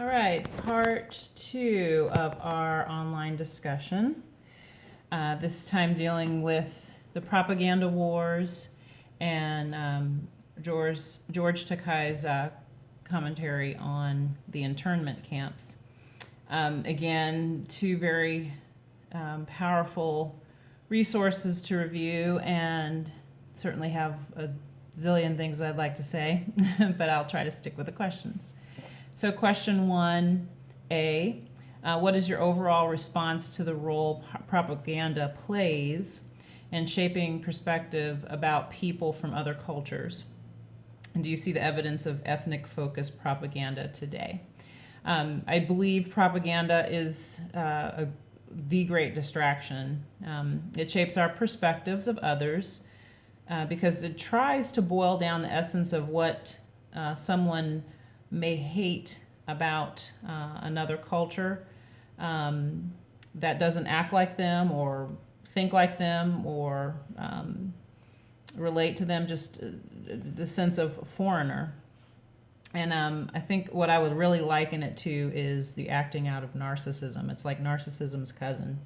All right, part 2 of our online discussion. This time dealing with the propaganda wars and George Takei's commentary on the internment camps. Again, two very powerful resources to review, and certainly have a zillion things I'd like to say, but I'll try to stick with the questions. So question 1A, what is your overall response to the role propaganda plays in shaping perspective about people from other cultures? And do you see the evidence of ethnic-focused propaganda today? I believe propaganda is the great distraction. It shapes our perspectives of others because it tries to boil down the essence of what someone may hate about another culture that doesn't act like them or think like them or relate to them, just the sense of foreigner. And I think what I would really liken it to is the acting out of narcissism. It's like narcissism's cousin.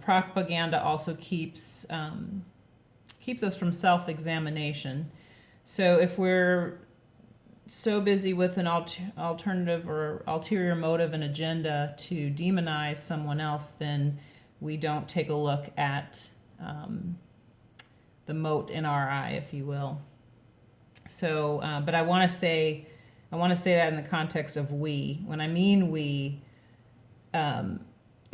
Propaganda also keeps us from self-examination. So if we're so busy with an alternative or ulterior motive and agenda to demonize someone else, then we don't take a look at the mote in our eye, if you will. So, but I want to say that in the context of we. When I mean we, I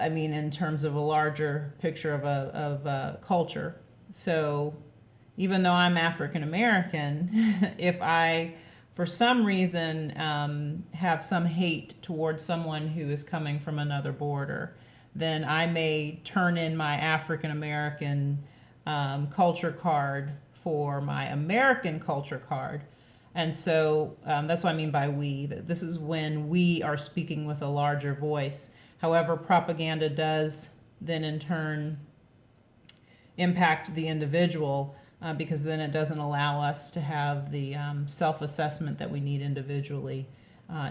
mean in terms of a larger picture of a culture. So, even though I'm African American, if I for some reason have some hate towards someone who is coming from another border, then I may turn in my African American culture card for my American culture card. And so that's what I mean by we. This is when we are speaking with a larger voice. However, propaganda does then in turn impact the individual because then it doesn't allow us to have the self-assessment that we need individually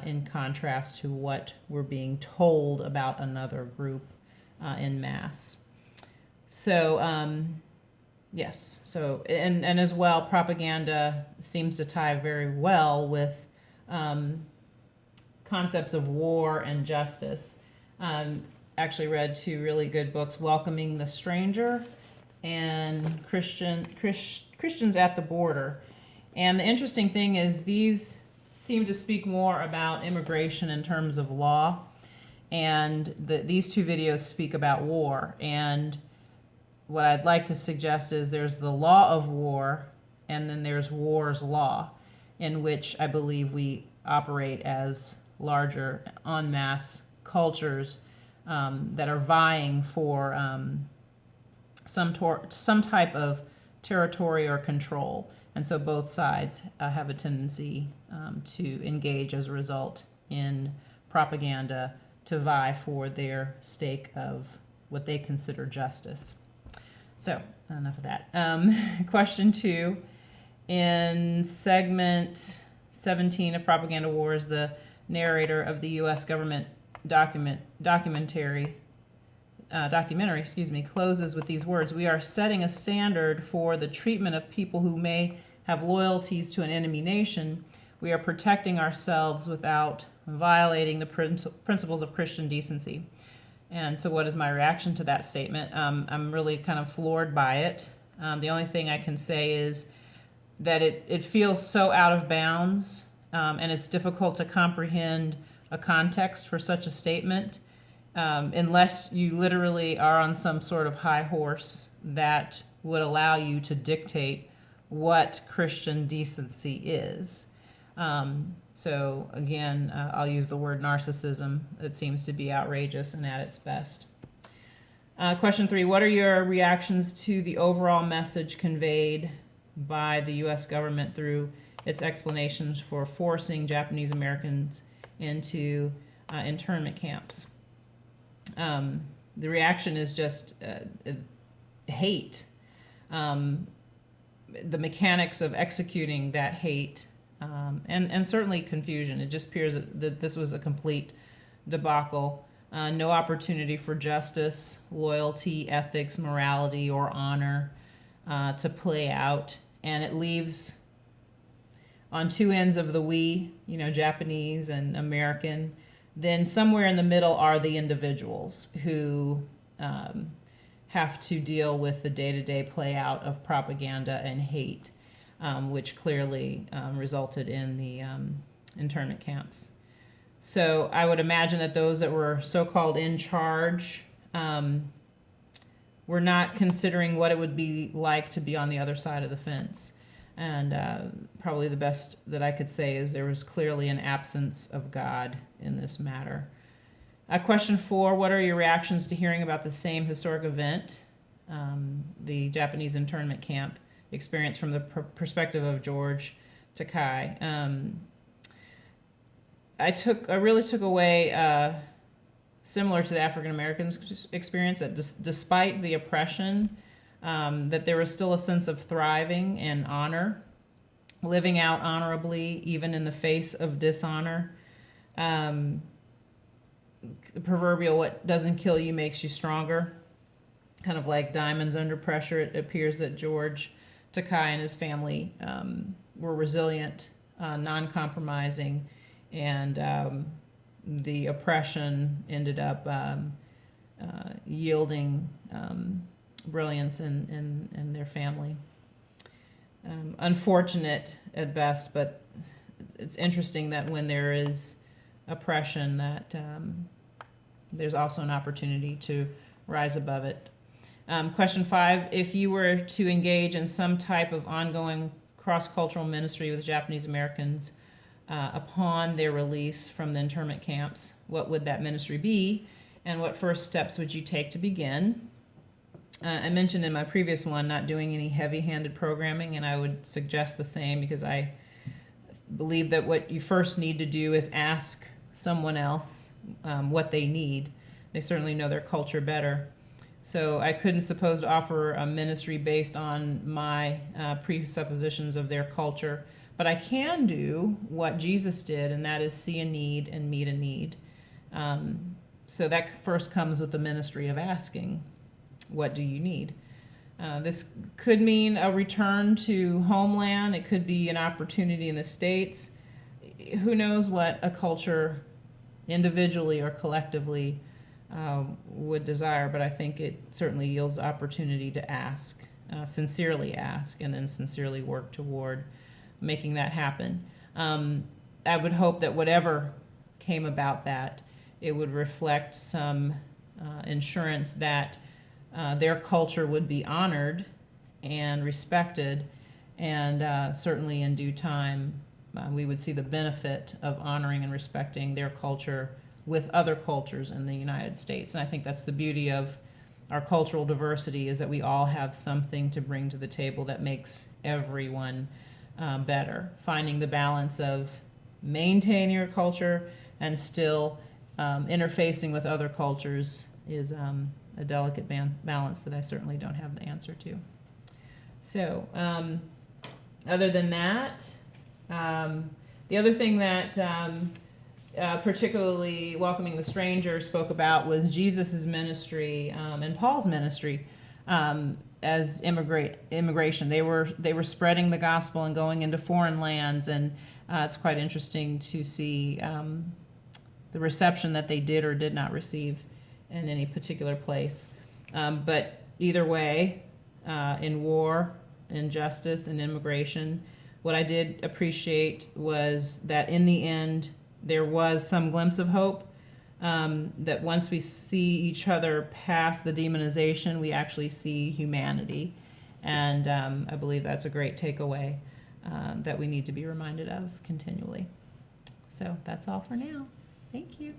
in contrast to what we're being told about another group in mass. So, yes. So, and as well, propaganda seems to tie very well with concepts of war and justice. Actually read two really good books, Welcoming the Stranger and Christians at the Border. And the interesting thing is these seem to speak more about immigration in terms of law, and these two videos speak about war. And what I'd like to suggest is there's the law of war, and then there's war's law, in which I believe we operate as larger en masse cultures that are vying for some type of territory or control. And so both sides have a tendency to engage as a result in propaganda to vie for their stake of what they consider justice. So, enough of that. Question 2. In segment 17 of Propaganda Wars, the narrator of the U.S. government documentary closes with these words: "We are setting a standard for the treatment of people who may have loyalties to an enemy nation. We are protecting ourselves without violating the principles of Christian decency." And so what is my reaction to that statement? I'm really kind of floored by it. The only thing I can say is that it feels so out of bounds, and it's difficult to comprehend a context for such a statement unless you literally are on some sort of high horse that would allow you to dictate what Christian decency is. So again, I'll use the word narcissism. It seems to be outrageous and at its best. Question 3, what are your reactions to the overall message conveyed by the U.S. government through its explanations for forcing Japanese Americans into internment camps? The reaction is just hate. The mechanics of executing that hate and certainly confusion. It just appears that this was a complete debacle. No opportunity for justice, loyalty, ethics, morality, or honor to play out. And it leaves on two ends of the we, Japanese and American. Then somewhere in the middle are the individuals who have to deal with the day-to-day play out of propaganda and hate, which clearly resulted in the internment camps. So I would imagine that those that were so-called in charge were not considering what it would be like to be on the other side of the fence. And probably the best that I could say is there was clearly an absence of God in this matter. Question 4, what are your reactions to hearing about the same historic event, the Japanese internment camp experience from the perspective of George Takei? I really took away, similar to the African Americans experience, that despite the oppression, that there was still a sense of thriving and honor, living out honorably, even in the face of dishonor. The proverbial, what doesn't kill you makes you stronger. Kind of like diamonds under pressure, it appears that George Takei and his family were resilient, non-compromising, and the oppression ended up yielding brilliance in their family. Unfortunate at best, but it's interesting that when there is oppression, that there's also an opportunity to rise above it. Question 5, if you were to engage in some type of ongoing cross-cultural ministry with Japanese Americans upon their release from the internment camps, what would that ministry be, and what first steps would you take to begin? I mentioned in my previous one not doing any heavy-handed programming, and I would suggest the same, because I believe that what you first need to do is ask someone else what they need. They certainly know their culture better. So I couldn't suppose to offer a ministry based on my presuppositions of their culture, but I can do what Jesus did, and that is see a need and meet a need. So that first comes with the ministry of asking, what do you need? This could mean a return to homeland. It could be an opportunity in the States. Who knows what a culture individually or collectively would desire, but I think it certainly yields opportunity to ask, sincerely ask, and then sincerely work toward making that happen. I would hope that whatever came about that, it would reflect some assurance that their culture would be honored and respected, and certainly in due time we would see the benefit of honoring and respecting their culture with other cultures in the United States. And I think that's the beauty of our cultural diversity, is that we all have something to bring to the table that makes everyone better. Finding the balance of maintaining your culture and still interfacing with other cultures is a delicate balance that I certainly don't have the answer to. So other than that, the other thing that particularly Welcoming the Stranger spoke about was Jesus' ministry and Paul's ministry as immigration. They were spreading the gospel and going into foreign lands, and it's quite interesting to see the reception that they did or did not receive in any particular place. But either way, in war, in justice, and immigration, what I did appreciate was that in the end, there was some glimpse of hope, that once we see each other past the demonization, we actually see humanity. And I believe that's a great takeaway that we need to be reminded of continually. So that's all for now. Thank you.